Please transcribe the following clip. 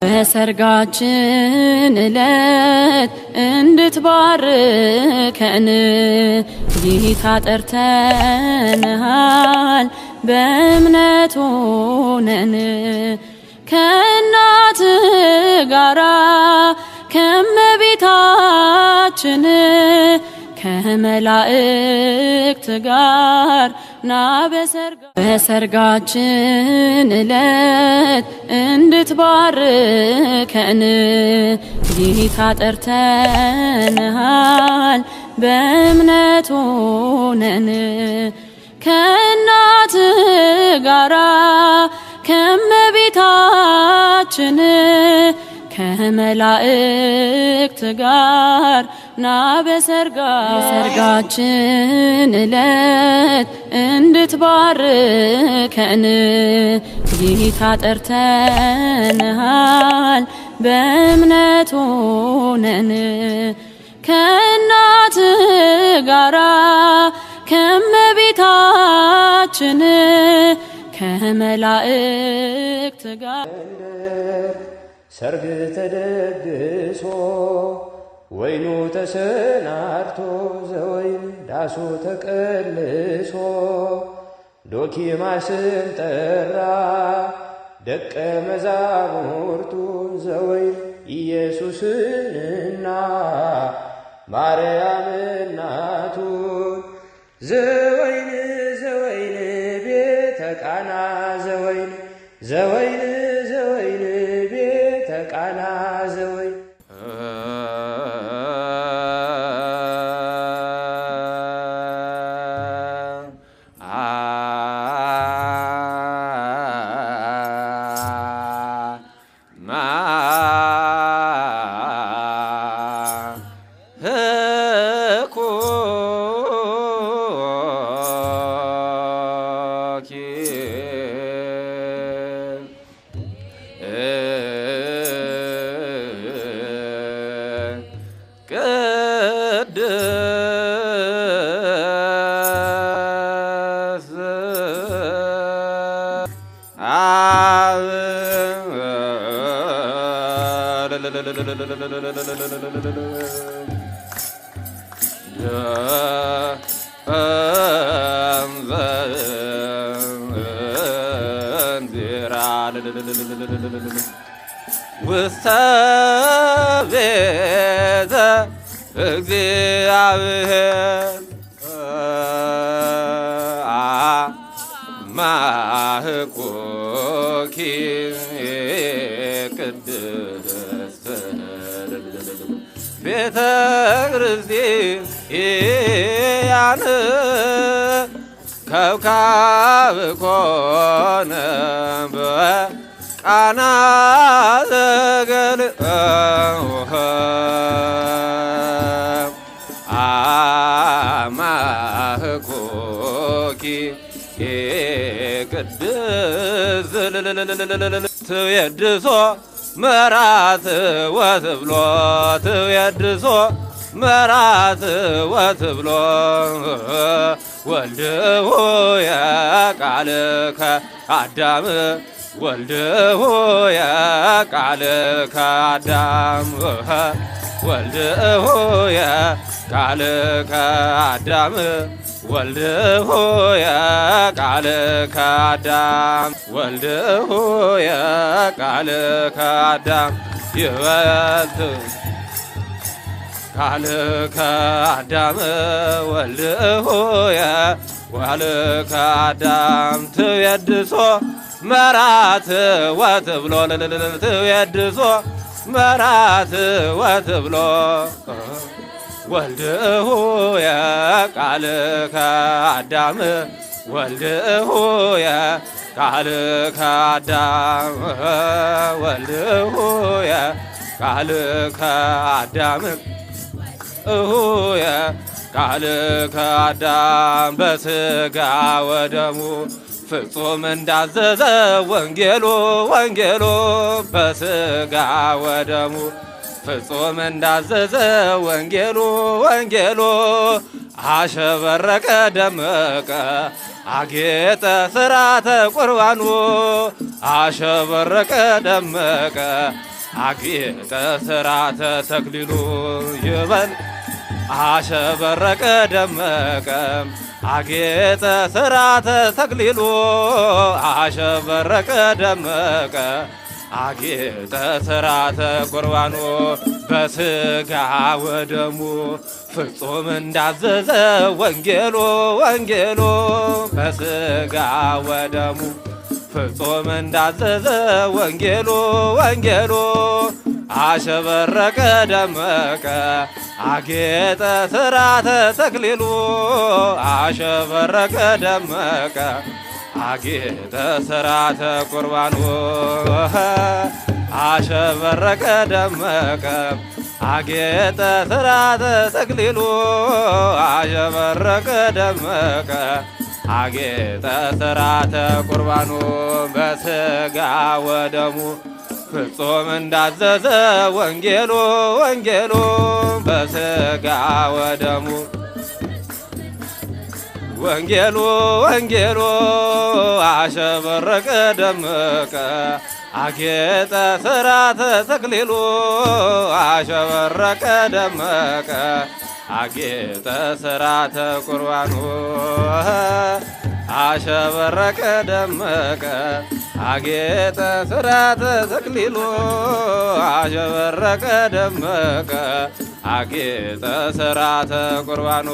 በሰርጋችን ዕለት እንድትባርከን ጌታ ጠርተንሃል በእምነት ሆነን ከእናት ጋራ ከመቤታችን ከመላእክት ጋር ና በሰርጋችን ዕለት እንድትባርከን ጌታ ጠርተንሃል በእምነት ሆነን ከእናት ጋራ ከመቤታችን ከመላእክት ጋር ና በሰርጋችን ዕለት እንድትባርከን ጌታ ጠርተንሃል በእምነት ሆነን ከእናት ጋራ ከመቤታችን ከመላእክት ጋር ሰርግ ተደግሶ ወይኑ ተሰናድቶ ዘወይን ዳሱ ተቀልሶ ዶኪማስም ጠራ ደቀ መዛሙርቱን ዘወይን ኢየሱስንና ማርያም እናቱን ዘወይን ዘወይን ቤተ ቃና ዘወይን ዘወይን ዘወይን ቤተ ቃና ዘወይን ውስተ ቤተ እግዚአብሔር ማህቆኪ ቅድስት ቤተ ክርስቲያን ከብካብ ኮነ በቃና ዘገሊላ አማህቆኪ ቅድስት ትየድሶ መራት ወትብሎ ትየድሶ መራት ወትብሎ ወልድሁ የቃልከ አዳም ወልድሁ የቃልከ አዳም ወልድሁ የቃልከ አዳም ወልድሁ የቃልከ አዳም ወልድሁ የቃልከ አዳም ይበልጥ ቃልከ አዳም ወልድሁ የቃልከ አዳም ትየድሶ መራት ወትብሎ ትየድሶ መራት ወትብሎ ወልድሁ የቃልከ አዳም ወልድሁ የቃልከ አዳም ወልድሁ የቃልከ አዳም የቃልከ አዳም በሥጋ ወደሙ ፍጹም እንዳዘዘ ወንጌሉ በሥጋ ወደሙ ፍጹም እንዳዘዘ ወንጌሉ ወንጌሉ አሸበረቀ ደመቀ አጌጠ ሥርዓተ ቁርባኑ አሸበረቀ ደመቀ አጌጠ ሥርዓተ ተክሊሉ ይበል አሸበረቀ ደመቀ አጌጠ ሥርዓተ ተክሊሉ አሸበረቀ ደመቀ አጌጠ ሥርዓተ ቁርባኑ በሥጋ ወደሙ ፍጹም እንዳዘዘ ወንጌሉ ወንጌሉ በሥጋ ወደሙ ፍጹም እንዳዘዘ ወንጌሉ ወንጌሉ አሸበረቀ ደመቀ አጌጠ ሥርዓተ ተክሊሉ አሸበረቀ ደመቀ አጌጠ ሥርዓተ ቁርባኑ አሸበረቀ ደመቀ አጌጠ ሥርዓተ ተክሊሉ አሸበረቀ ደመቀ አጌጠ ሥርዓተ ቁርባኑ በሥጋ ወደሙ ፍጹም እንዳዘዘ ወንጌሉ ወንጌሉ በሥጋ ወደሙ ወንጌሉ ወንጌሉ አሸበረቀ ደመቀ አጌጠ ሥርዓተ ተክሊሉ አሸበረቀ ደመቀ አጌጠ ሥርዓተ ቁርባኑ አሸበረቀ ደመቀ አጌጠ ሥርዓተ ተክሊሉ አሸበረቀ ደመቀ አጌጠ ሥርዓተ ቁርባኑ